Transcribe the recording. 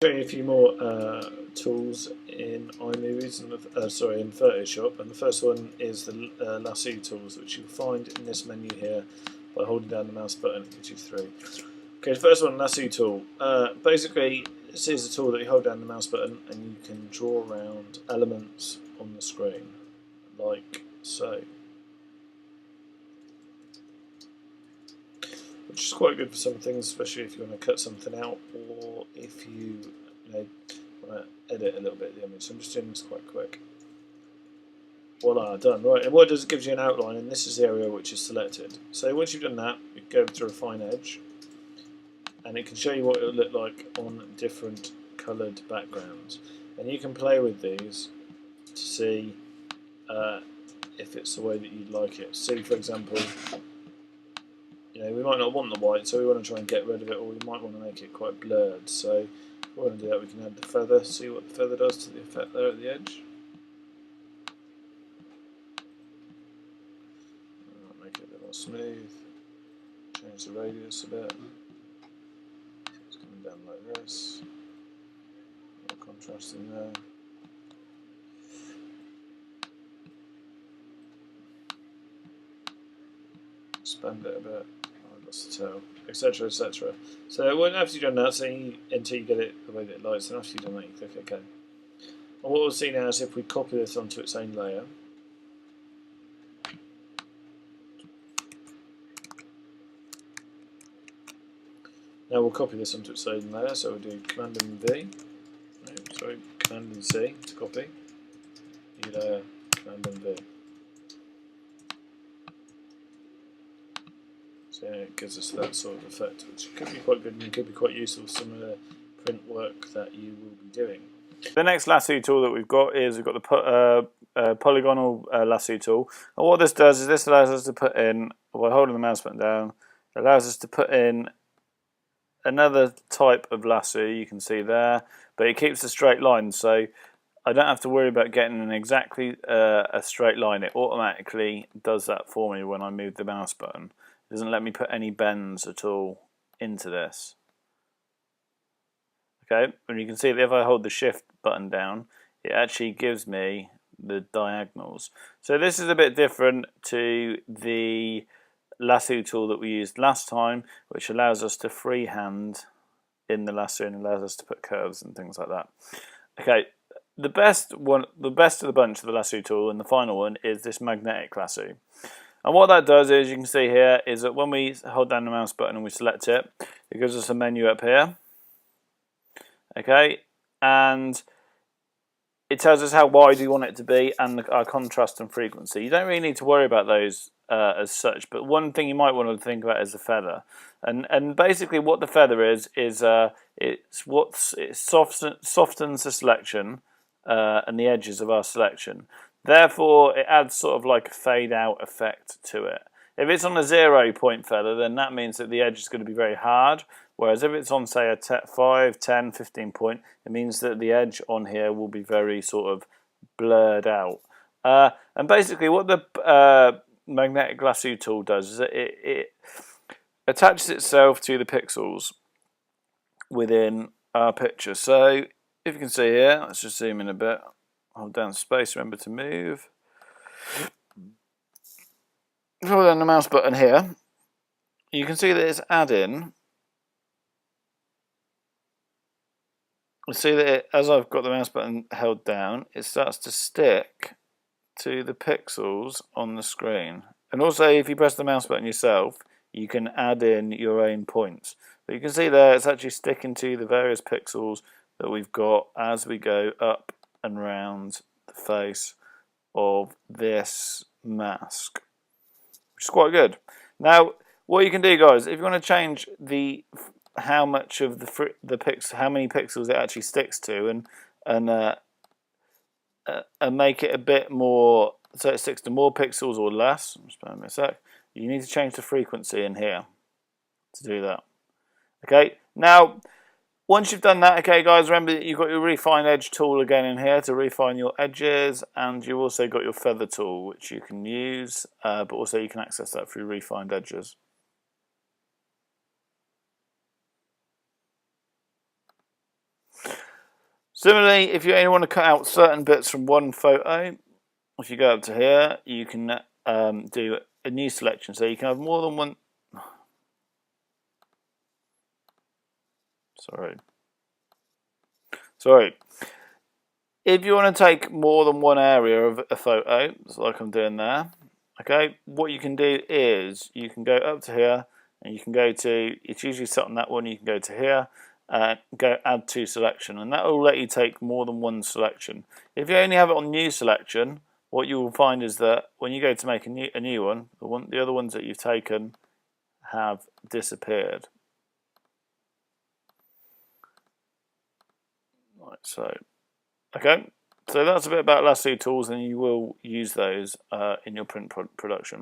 Show you a few more tools in iMovies and in Photoshop, and the first one is the lasso tools, which you'll find in this menu here by holding down the mouse button. It gets you through. Okay, the first one, lasso tool. Basically, this is a tool that you hold down the mouse button and you can draw around elements on the screen, like so. Which is quite good for some things, especially if you want to cut something out, or if you want to edit a little bit of the image. So I'm just doing this quite quick. Voila, done. Right, and what it does, it gives you an outline, and this is the area which is selected. So once you've done that, you go to refine edge, and it can show you what it will look like on different coloured backgrounds. And you can play with these to see if it's the way that you'd like it. See, for example, we might not want the white, so we want to try and get rid of it, or we might want to make it quite blurred. So if we want to do that, we can add the feather, see what the feather does to the effect there at the edge. Make it a bit more smooth, change the radius a bit. It's coming down like this, more contrast in there. Expand it a bit. Etc. etc. So after you've done that, until you get it the way that it likes, and after you've done that, you click OK. And what we'll see now is if we copy this onto its own layer. Now we'll copy this onto its own layer, so we'll do Command and V. Command and C to copy. New layer, Command and V. So it gives us that sort of effect, which could be quite good and could be quite useful for some of the print work that you will be doing. The next lasso tool that we've got the Polygonal lasso tool. And what this does is this allows us to put in, by holding the mouse button down, it allows us to put in another type of lasso, you can see there, but it keeps a straight line, so I don't have to worry about getting an exactly a straight line. It automatically does that for me when I move the mouse button. It doesn't let me put any bends at all into this. Okay, and you can see that if I hold the shift button down, it actually gives me the diagonals. So this is a bit different to the lasso tool that we used last time, which allows us to freehand in the lasso and allows us to put curves and things like that. Okay, the best of the bunch of the lasso tool, and the final one, is this magnetic lasso. And what that does is, you can see here, is that when we hold down the mouse button and we select it, it gives us a menu up here. Okay, and it tells us how wide we want it to be and our contrast and frequency. You don't really need to worry about those as such, but one thing you might want to think about is the feather. And basically what the feather is it softens the selection and the edges of our selection. Therefore, it adds sort of like a fade-out effect to it. If it's on a 0-point feather, then that means that the edge is going to be very hard, whereas if it's on, say, a 5, 10, 15 point, it means that the edge on here will be very sort of blurred out. And basically what the magnetic lasso tool does is that it attaches itself to the pixels within our picture. So if you can see here, let's just zoom in a bit. Hold down space, remember to move. Hold down the mouse button here. You can see that it's adding. You see that as I've got the mouse button held down, it starts to stick to the pixels on the screen. And also, if you press the mouse button yourself, you can add in your own points. But you can see there it's actually sticking to the various pixels that we've got as we go up and round the face of this mask, which is quite good. Now, what you can do, guys, if you want to change how much of how many pixels it actually sticks to, and make it a bit more, so it sticks to more pixels or less. Just bear with me a sec. You need to change the frequency in here to do that. Okay. Now, once you've done that, okay, guys, remember that you've got your refine edge tool again in here to refine your edges, and you've also got your feather tool, which you can use, but also you can access that through refined edges. Similarly, if you only want to cut out certain bits from one photo, if you go up to here, you can do a new selection. So you can have more than one. Sorry. If you want to take more than one area of a photo, like I'm doing there, okay, what you can do is you can go up to here and you can go to, it's usually set on that one, you can go to here and go add to selection, and that will let you take more than one selection. If you only have it on new selection, what you will find is that when you go to make a new one, the other ones that you've taken have disappeared. Right, so okay, so that's a bit about lasso tools, and you will use those in your print production.